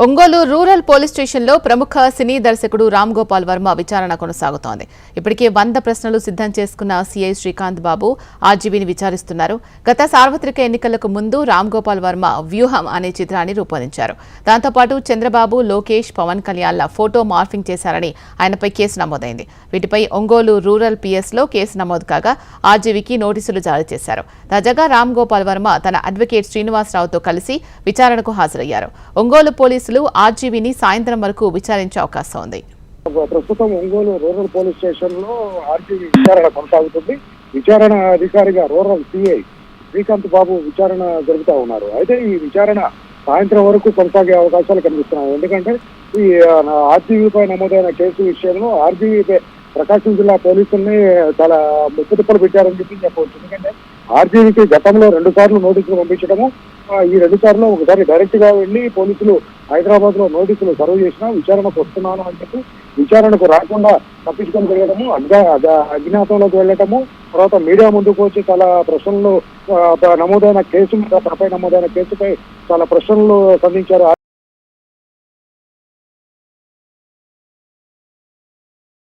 Ongole rural police స్టేషన్లో ప్రముఖ సినీ దర్శకుడు రామ్ గోపాల్ వర్మ విచారణ కొనసాగుతోంది. ఇప్పటికే 100 ప్రశ్నలు సిద్ధం చేసుకున్న సీఐ శ్రీకాంత్ బాబు ఆర్జీవీని విచారిస్తున్నారు. గత సార్వత్రిక ఎన్నికలకు ముందు రామ్ గోపాల్ వర్మ వ్యూహం అనే చిత్రాన్ని రూపొందించారు. దాంతోపాటు చంద్రబాబు, లోకేష్, పవన్ కళ్యాణ్ల ఫోటో మార్ఫింగ్ చేశారని ఆయనపై కేసు నమోదైంది. వీటిపై ఒంగోలు రూరల్ పీఎస్లో కేసు నమోదు కాగా ఆర్జీవీకి నోటీసులు జారీ చేశారు. తాజాగా రామ్ గోపాల్ వర్మ తన అడ్వకేట్ శ్రీనివాసరావుతో కలిసి విచారణకు హాజరయ్యారు. ఒంగోలు పోలీసులు ఆర్జీవీని సాయంత్రం వరకు విచారించే అవకాశం ఉంది. ప్రస్తుతం ఒంగోలు రూరల్ పోలీస్ స్టేషన్ లో ఆర్జీవీ విచారణ కొనసాగుతుంది. విచారణ అధికారిగా రూరల్ సిఐ శ్రీకాంత్ బాబు విచారణ జరుపుతా ఉన్నారు. అయితే ఈ విచారణ సాయంత్రం వరకు కొనసాగే అవకాశాలు కనిపిస్తున్నాయి. ఎందుకంటే ఈ ఆర్జీవీపై నమోదైన కేసు విషయంలో ఆర్జీవీపై ప్రకాశం జిల్లా పోలీసుల్ని చాలా ముప్పుతిప్పలు పెట్టారని చెప్పవచ్చు. ఎందుకంటే ఆర్జీవీకి గతంలో 2 సార్లు నోటీసులు పంపించడము, ఈ 2 సార్లు ఒకసారి డైరెక్ట్ గా వెళ్లి పోలీసులు హైదరాబాద్ లో నోటీసులు సర్వ్ చేసినా విచారణకు వస్తున్నాను అని చెప్పి విచారణకు రాకుండా తప్పించుకొని తిరగడము, అజ్ఞాతంలోకి వెళ్ళటము, తర్వాత మీడియా ముందుకు వచ్చి చాలా ప్రశ్నలు నమోదైన కేసు మీద తనపై నమోదైన కేసుపై చాలా ప్రశ్నలు సంధించారు.